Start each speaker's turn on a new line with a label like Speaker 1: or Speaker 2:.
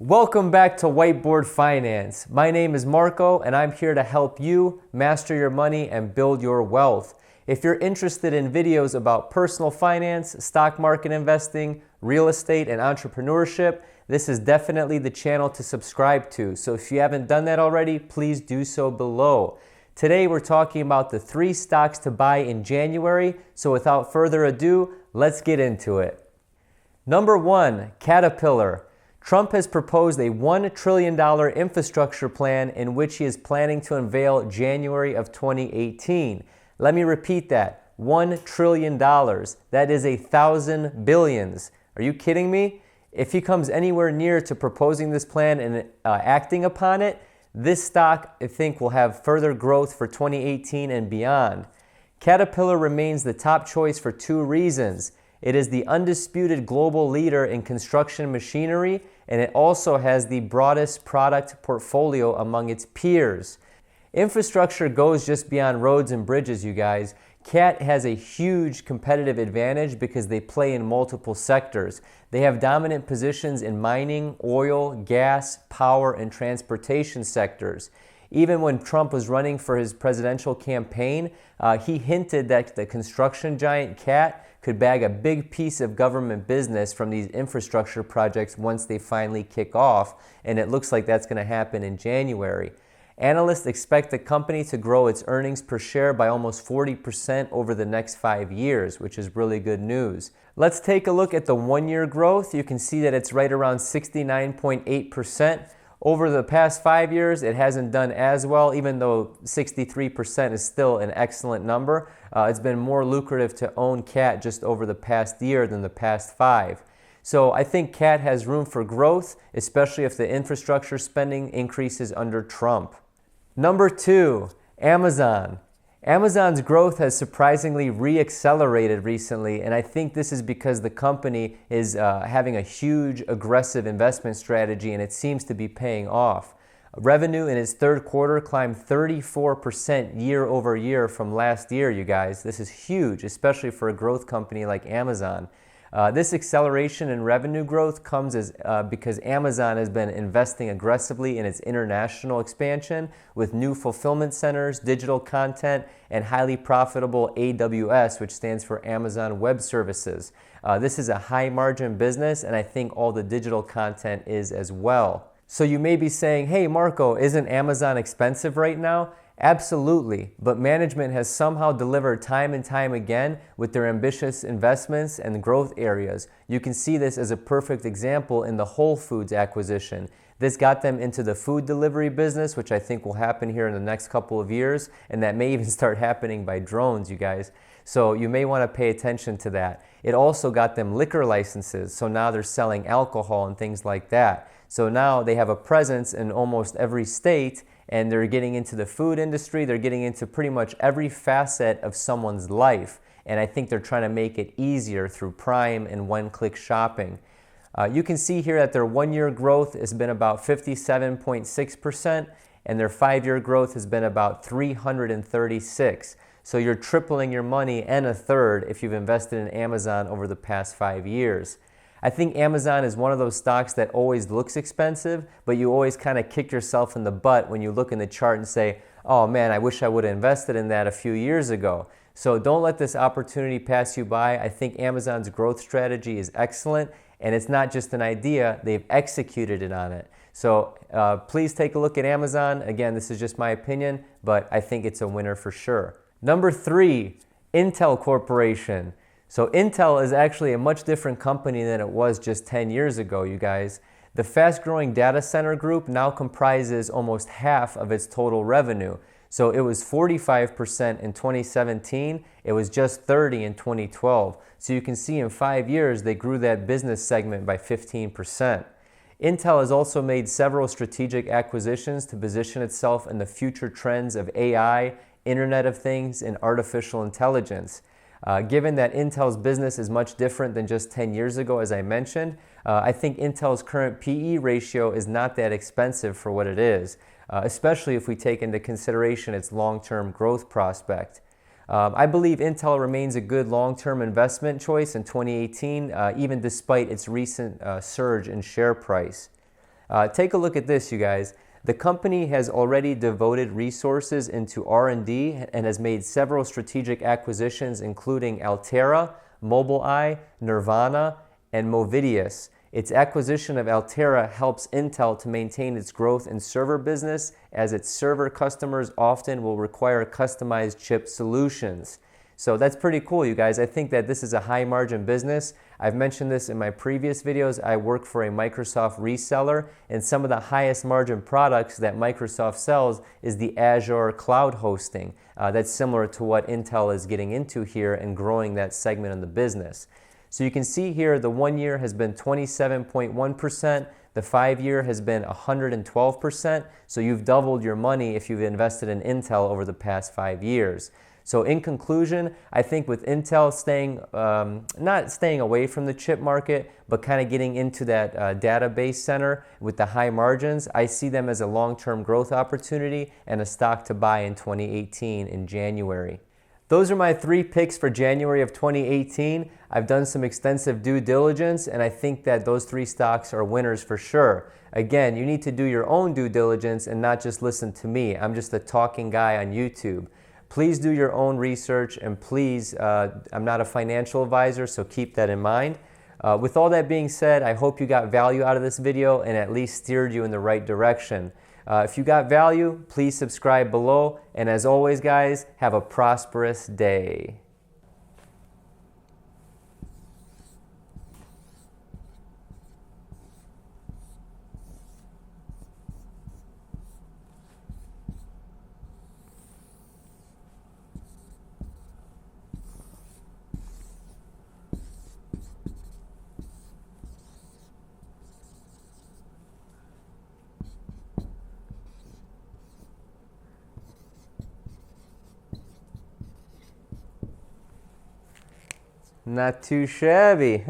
Speaker 1: Welcome back to Whiteboard Finance. My name is Marco and I'm here to help you master your money and build your wealth. If you're interested in videos about personal finance, stock market investing, real estate, and entrepreneurship, this is definitely the channel to subscribe to. So if you haven't done that already, please do so below. Today we're talking about the 3 stocks to buy in January. So without further ado, let's get into it. Number 1, Caterpillar. Trump has proposed a $1 trillion infrastructure plan in which he is planning to unveil January of 2018. Let me repeat that, $1 trillion. That is 1,000 billions. Are you kidding me? If he comes anywhere near to proposing this plan and acting upon it, this stock, I think, will have further growth for 2018 and beyond. Caterpillar remains the top choice for 2 reasons. It is the undisputed global leader in construction machinery, and it also has the broadest product portfolio among its peers. Infrastructure goes just beyond roads and bridges, you guys. CAT has a huge competitive advantage because they play in multiple sectors. They have dominant positions in mining, oil, gas, power, and transportation sectors. Even when Trump was running for his presidential campaign, he hinted that the construction giant CAT could bag a big piece of government business from these infrastructure projects once they finally kick off, and it looks like that's going to happen in January. Analysts expect the company to grow its earnings per share by almost 40% over the next 5 years, which is really good news. Let's take a look at the 1-year growth. You can see that it's right around 69.8%. Over the past 5 years, it hasn't done as well, even though 63% is still an excellent number. It's been more lucrative to own CAT just over the past year than the past 5. So I think CAT has room for growth, especially if the infrastructure spending increases under Trump. Number 2, Amazon. Amazon's growth has surprisingly re-accelerated recently, and I think this is because the company is having a huge aggressive investment strategy, and it seems to be paying off. Revenue in its 3rd quarter climbed 34% year over year from last year, you guys. This is huge, especially for a growth company like Amazon. This acceleration in revenue growth comes because Amazon has been investing aggressively in its international expansion with new fulfillment centers, digital content, and highly profitable AWS, which stands for Amazon Web Services. This is a high margin business, and I think all the digital content is as well. So you may be saying, hey Marco, isn't Amazon expensive right now? Absolutely, but management has somehow delivered time and time again with their ambitious investments and growth areas. You can see this as a perfect example in the Whole Foods acquisition. This got them into the food delivery business, which I think will happen here in the next couple of years, and that may even start happening by drones, you guys. So you may want to pay attention to that. It also got them liquor licenses, so now they're selling alcohol and things like that. So now they have a presence in almost every state, and they're getting into the food industry. They're getting into pretty much every facet of someone's life. And I think they're trying to make it easier through Prime and one-click shopping. You can see here that their 1-year growth has been about 57.6%, and their 5-year growth has been about 336. So you're tripling your money and a third if you've invested in Amazon over the past 5 years. I think Amazon is one of those stocks that always looks expensive, but you always kind of kick yourself in the butt when you look in the chart and say, oh man, I wish I would have invested in that a few years ago. So don't let this opportunity pass you by. I think Amazon's growth strategy is excellent, and it's not just an idea, they've executed it on it. So please take a look at Amazon. Again, this is just my opinion, but I think it's a winner for sure. Number 3, Intel Corporation. So Intel is actually a much different company than it was just 10 years ago, you guys. The fast-growing data center group now comprises almost half of its total revenue. So it was 45% in 2017, it was just 30% in 2012. So you can see in 5 years, they grew that business segment by 15%. Intel has also made several strategic acquisitions to position itself in the future trends of AI, Internet of Things, and artificial intelligence. Given that Intel's business is much different than just 10 years ago, as I mentioned, I think Intel's current PE ratio is not that expensive for what it is, especially if we take into consideration its long-term growth prospect. I believe Intel remains a good long-term investment choice in 2018, even despite its recent surge in share price. Take a look at this, you guys. The company has already devoted resources into R&D and has made several strategic acquisitions, including Altera, Mobileye, Nirvana, and Movidius. Its acquisition of Altera helps Intel to maintain its growth in server business, as its server customers often will require customized chip solutions. So that's pretty cool, you guys. I think that this is a high margin business. I've mentioned this in my previous videos. I work for a Microsoft reseller, and some of the highest margin products that Microsoft sells is the Azure cloud hosting. That's similar to what Intel is getting into here and growing that segment in the business. So you can see here the 1 year has been 27.1%, the 5 year has been 112%, so you've doubled your money if you've invested in Intel over the past 5 years. So in conclusion, I think with Intel not staying away from the chip market, but kind of getting into that database center with the high margins, I see them as a long-term growth opportunity and a stock to buy in 2018 in January. Those are my 3 picks for January of 2018. I've done some extensive due diligence, and I think that those 3 stocks are winners for sure. Again, you need to do your own due diligence and not just listen to me. I'm just a talking guy on YouTube. Please do your own research, and please, I'm not a financial advisor, so keep that in mind. With all that being said, I hope you got value out of this video and at least steered you in the right direction. If you got value, please subscribe below. And as always, guys, have a prosperous day. Not too shabby.